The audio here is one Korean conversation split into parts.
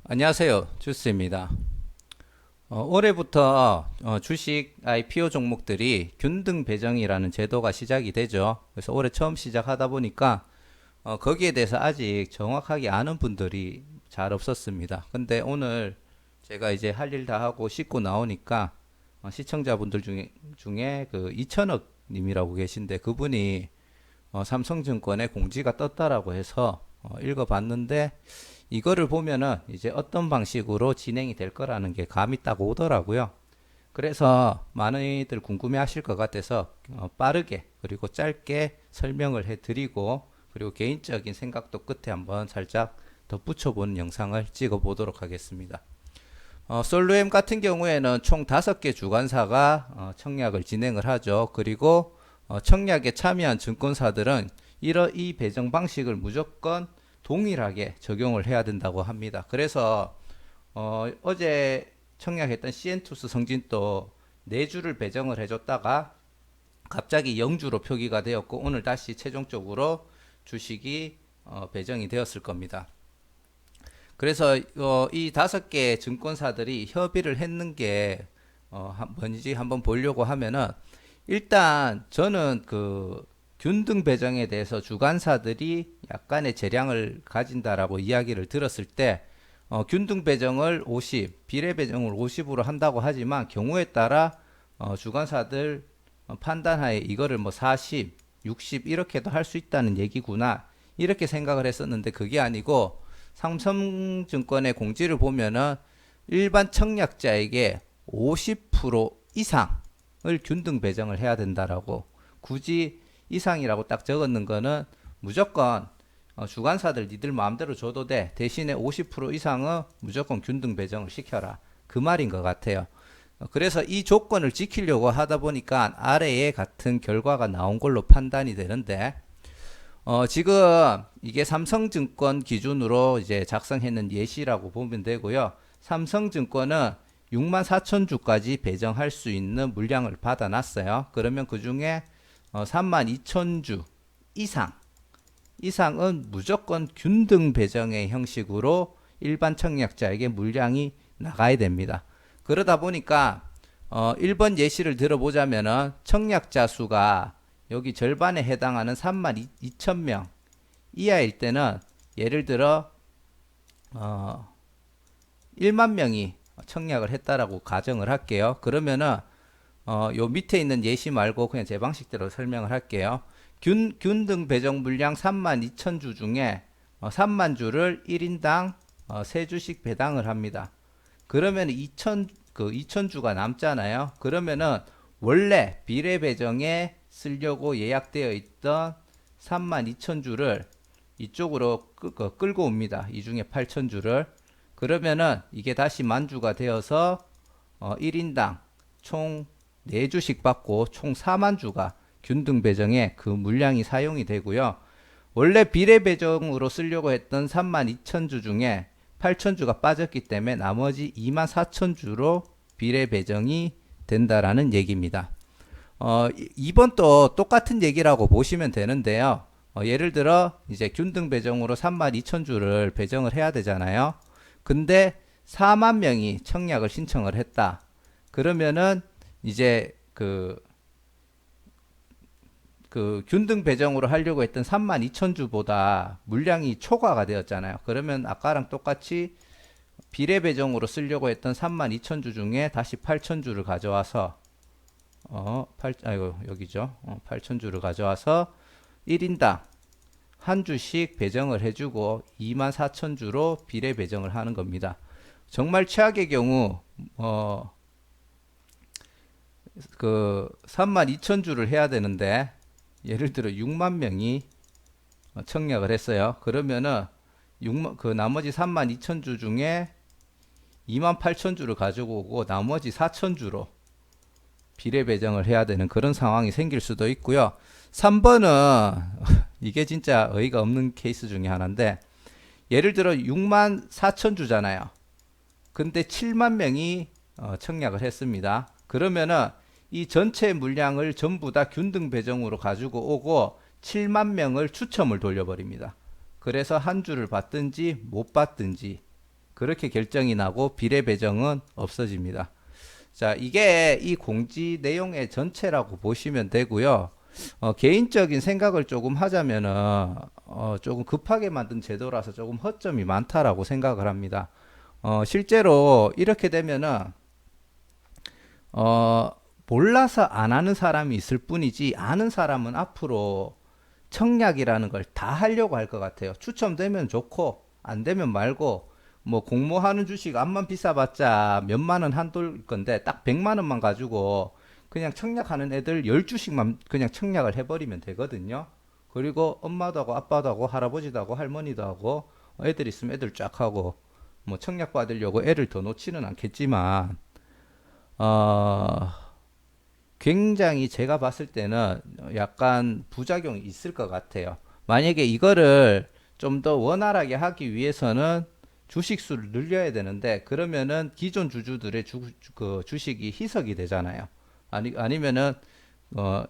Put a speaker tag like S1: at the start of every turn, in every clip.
S1: 안녕하세요. 주스입니다. 올해부터 주식 IPO 종목들이 균등 배정이라는 제도가 시작이 되죠. 그래서 올해 처음 시작하다 보니까 거기에 대해서 아직 정확하게 아는 분들이 잘 없었습니다. 근데 오늘 제가 이제 할 일 다 하고 씻고 나오니까 시청자분들 중에 그 이천억 님이라고 계신데 그분이 삼성증권에 공지가 떴다라고 해서 읽어봤는데 이거를 보면은 이제 어떤 방식으로 진행이 될 거라는 게 감이 딱 오더라고요. 그래서 많이들 궁금해 하실 것 같아서 빠르게 그리고 짧게 설명을 해드리고 그리고 개인적인 생각도 끝에 한번 살짝 덧붙여보는 영상을 찍어 보도록 하겠습니다. 솔루엠 같은 경우에는 총 5개 주관사가 청약을 진행을 하죠. 그리고 청약에 참여한 증권사들은 이 배정 방식을 무조건 동일하게 적용을 해야 된다고 합니다. 그래서 어제 청약했던 시엔투스 성진도 4주를 배정을 해줬다가 갑자기 0주로 표기가 되었고 오늘 다시 최종적으로 주식이 배정이 되었을 겁니다. 그래서 이 5개 증권사들이 협의를 했는 게 뭔지 한번 보려고 하면은 일단 저는 그 균등 배정에 대해서 주관사들이 약간의 재량을 가진다라고 이야기를 들었을 때 균등 배정을 50, 비례 배정을 50으로 한다고 하지만 경우에 따라 주관사들 판단하에 이거를 뭐 40, 60 이렇게도 할 수 있다는 얘기구나 이렇게 생각을 했었는데 그게 아니고 삼성증권의 공지를 보면은 일반 청약자에게 50% 이상을 균등 배정을 해야 된다라고 굳이 이상이라고 딱 적었는 거는 무조건 주관사들 니들 마음대로 줘도 돼. 대신에 50% 이상은 무조건 균등 배정을 시켜라. 그 말인 것 같아요. 그래서 이 조건을 지키려고 하다 보니까 아래에 같은 결과가 나온 걸로 판단이 되는데 지금 이게 삼성증권 기준으로 이제 작성했는 예시라고 보면 되고요. 삼성증권은 6만 4천 주까지 배정할 수 있는 물량을 받아놨어요. 그러면 그 중에 3만 2천 주 이상은 무조건 균등 배정의 형식으로 일반 청약자에게 물량이 나가야 됩니다. 그러다 보니까 1번 예시를 들어보자면은 청약자 수가 여기 절반에 해당하는 3만 2천 명 이하일 때는 예를 들어 1만 명이 청약을 했다라고 가정을 할게요. 그러면은 요 밑에 있는 예시 말고 그냥 제 방식대로 설명을 할게요. 균등 배정 물량 3만 2천 주 중에 3만 주를 1인당 3주씩 배당을 합니다. 그러면 2천 주가 남잖아요. 그러면은 원래 비례 배정에 쓰려고 예약되어 있던 3만 2천 주를 이쪽으로 끌고 옵니다. 이 중에 8천 주를. 그러면은 이게 다시 만주가 되어서 1인당 총 4주씩 받고 총 4만 주가 균등 배정에 그 물량이 사용이 되고요. 원래 비례 배정으로 쓰려고 했던 3만 2천 주 중에 8천 주가 빠졌기 때문에 나머지 2만 4천 주로 비례 배정이 된다라는 얘기입니다. 이번 또 똑같은 얘기라고 보시면 되는데요. 예를 들어 이제 균등 배정으로 3만 2천 주를 배정을 해야 되잖아요. 근데 4만 명이 청약을 신청을 했다. 그러면은 이제 그 균등 배정으로 하려고 했던 3만 2천 주보다 물량이 초과가 되었잖아요. 그러면 아까랑 똑같이 비례 배정으로 쓰려고 했던 3만 2천 주 중에 다시 8천 주를 가져와서 아이고 여기죠. 8천 주를 가져와서 1인당 한 주씩 배정을 해주고 2만 4천 주로 비례 배정을 하는 겁니다. 정말 최악의 경우 그 3만 2천 주를 해야 되는데 예를 들어 6만 명이 청약을 했어요. 그러면은 그 나머지 3만 2천 주 중에 2만 8천 주를 가지고 오고 나머지 4천 주로 비례 배정을 해야 되는 그런 상황이 생길 수도 있고요. 3번은 이게 진짜 어이가 없는 케이스 중에 하나인데 예를 들어 6만 4천 주잖아요. 근데 7만 명이 청약을 했습니다. 그러면은 이 전체 물량을 전부 다 균등 배정으로 가지고 오고 7만 명을 추첨을 돌려버립니다. 그래서 한 주를 받든지 못 받든지 그렇게 결정이 나고 비례 배정은 없어집니다. 자, 이게 이 공지 내용의 전체라고 보시면 되고요. 개인적인 생각을 조금 하자면은 조금 급하게 만든 제도라서 조금 허점이 많다라고 생각을 합니다. 실제로 이렇게 되면은 몰라서 안 하는 사람이 있을 뿐이지 아는 사람은 앞으로 청약이라는 걸 다 하려고 할 것 같아요. 추첨되면 좋고 안 되면 말고 뭐 공모하는 주식 암만 비싸봤자 몇만 원 한도일 건데 딱 100만 원만 가지고 그냥 청약하는 애들 10주씩만 그냥 청약을 해버리면 되거든요. 그리고 엄마도 하고 아빠도 하고 할아버지도 하고 할머니도 하고 애들 있으면 애들 쫙 하고 뭐 청약 받으려고 애를 더 놓지는 않겠지만 어, 굉장히 제가 봤을 때는 약간 부작용이 있을 것 같아요. 만약에 이거를 좀 더 원활하게 하기 위해서는 주식 수를 늘려야 되는데 그러면은 기존 주주들의 그 주식이 희석이 되잖아요. 아니면은 어,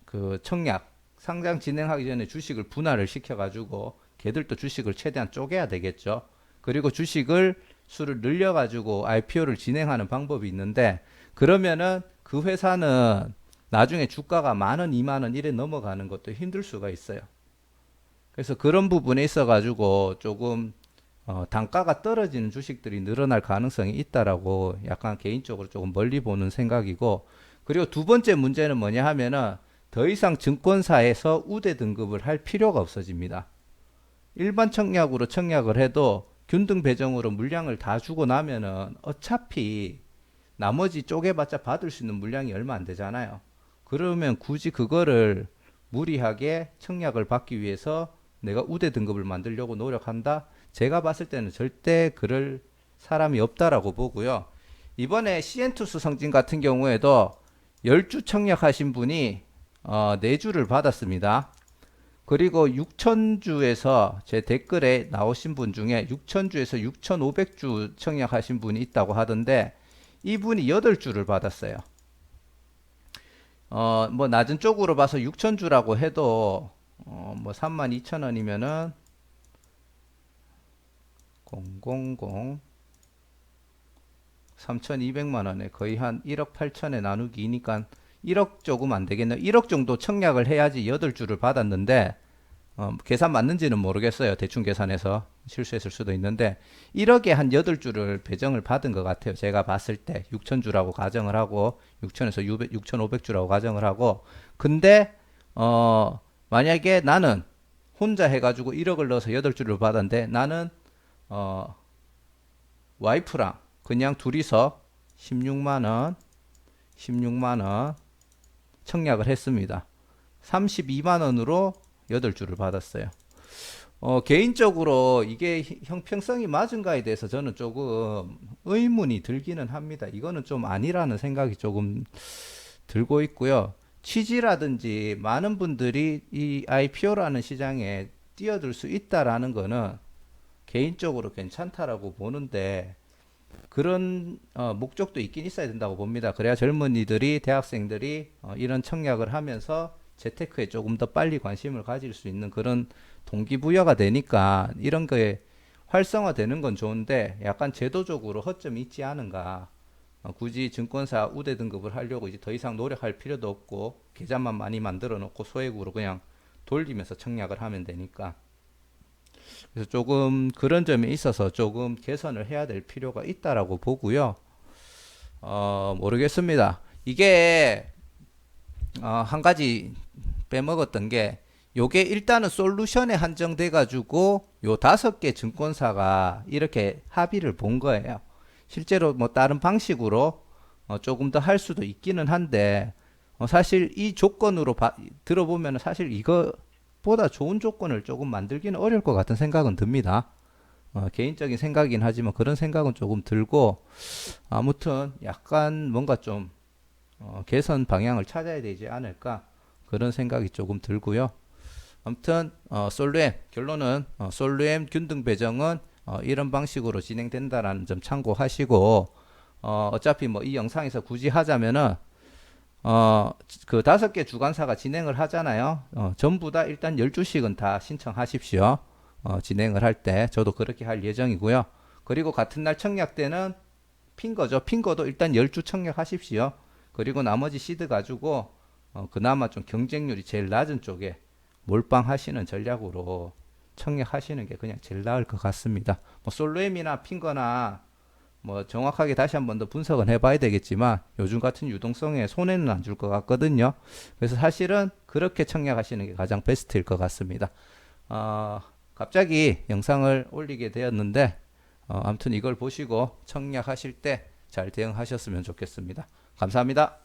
S1: 그 청약 상장 진행하기 전에 주식을 분할을 시켜가지고 걔들도 주식을 최대한 쪼개야 되겠죠. 그리고 주식을 수를 늘려가지고 IPO를 진행하는 방법이 있는데 그러면은 그 회사는 나중에 주가가 10,000원, 20,000원 이래 넘어가는 것도 힘들 수가 있어요. 그래서 그런 부분에 있어가지고 조금 단가가 떨어지는 주식들이 늘어날 가능성이 있다라고 약간 개인적으로 조금 멀리 보는 생각이고 그리고 두 번째 문제는 뭐냐 하면은 더 이상 증권사에서 우대 등급을 할 필요가 없어집니다. 일반 청약으로 청약을 해도 균등 배정으로 물량을 다 주고 나면은 어차피 나머지 쪼개봤자 받을 수 있는 물량이 얼마 안 되잖아요. 그러면 굳이 그거를 무리하게 청약을 받기 위해서 내가 우대 등급을 만들려고 노력한다? 제가 봤을 때는 절대 그럴 사람이 없다라고 보고요. 이번에 CN투스 성진 같은 경우에도 10주 청약하신 분이 4주를 받았습니다. 그리고 6,000주에서 제 댓글에 나오신 분 중에 6,000주에서 6,500주 청약하신 분이 있다고 하던데 이분이 8주를 받았어요. 뭐 낮은 쪽으로 봐서 6,000주라고 해도 뭐 32,000원이면은 000 3,200만 원에 거의 한 1억 8천에 나누기니까 1억 조금 안 되겠네요. 1억 정도 청약을 해야지 8주를 받았는데 계산 맞는지는 모르겠어요. 대충 계산해서 실수했을 수도 있는데 1억에 한 8주를 배정을 받은 것 같아요. 제가 봤을 때 6,000주라고 가정을 하고 6,000에서 6,500주라고 가정을 하고 근데 만약에 나는 혼자 해가지고 1억을 넣어서 8주를 받았는데 나는 와이프랑 그냥 둘이서 16만원 청약을 했습니다. 32만 원으로 8주를 받았어요. 개인적으로 이게 형평성이 맞은가에 대해서 저는 조금 의문이 들기는 합니다. 이거는 좀 아니라는 생각이 조금 들고 있고요. 취지라든지 많은 분들이 이 IPO라는 시장에 뛰어들 수 있다라는 거는 개인적으로 괜찮다라고 보는데 그런 목적도 있긴 있어야 된다고 봅니다. 그래야 젊은이들이 대학생들이 이런 청약을 하면서 재테크에 조금 더 빨리 관심을 가질 수 있는 그런 동기부여가 되니까 이런 거에 활성화되는 건 좋은데 약간 제도적으로 허점이 있지 않은가. 굳이 증권사 우대 등급을 하려고 이제 더 이상 노력할 필요도 없고 계좌만 많이 만들어 놓고 소액으로 그냥 돌리면서 청약을 하면 되니까. 그래서 조금 그런 점에 있어서 조금 개선을 해야 될 필요가 있다라고 보고요. 모르겠습니다. 이게 한 가지 빼먹었던 게 요게 일단은 솔루션에 한정돼 가지고 요 5개 증권사가 이렇게 합의를 본 거예요. 실제로 뭐 다른 방식으로 조금 더 할 수도 있기는 한데 사실 이 조건으로 들어보면 사실 이거보다 좋은 조건을 조금 만들기는 어려울 것 같은 생각은 듭니다. 개인적인 생각이긴 하지만 그런 생각은 조금 들고 아무튼 약간 뭔가 좀 개선 방향을 찾아야 되지 않을까 그런 생각이 조금 들고요. 아무튼 솔루엠 결론은 솔루엠 균등 배정은 이런 방식으로 진행된다라는 점 참고하시고 어차피 뭐 이 영상에서 굳이 하자면은 그 5개 주관사가 진행을 하잖아요. 전부 다 일단 10주씩은 다 신청하십시오. 진행을 할 때 저도 그렇게 할 예정이고요. 그리고 같은 날 청약 때는 핀거죠. 핀거도 일단 10주 청약하십시오. 그리고 나머지 시드 가지고 그나마 좀 경쟁률이 제일 낮은 쪽에 몰빵하시는 전략으로 청약하시는 게 그냥 제일 나을 것 같습니다. 뭐 솔로엠이나 핀거나 뭐 정확하게 다시 한 번 더 분석은 해봐야 되겠지만 요즘 같은 유동성에 손해는 안 줄 것 같거든요. 그래서 사실은 그렇게 청약하시는 게 가장 베스트일 것 같습니다. 갑자기 영상을 올리게 되었는데 아무튼 이걸 보시고 청약하실 때 잘 대응하셨으면 좋겠습니다. 감사합니다.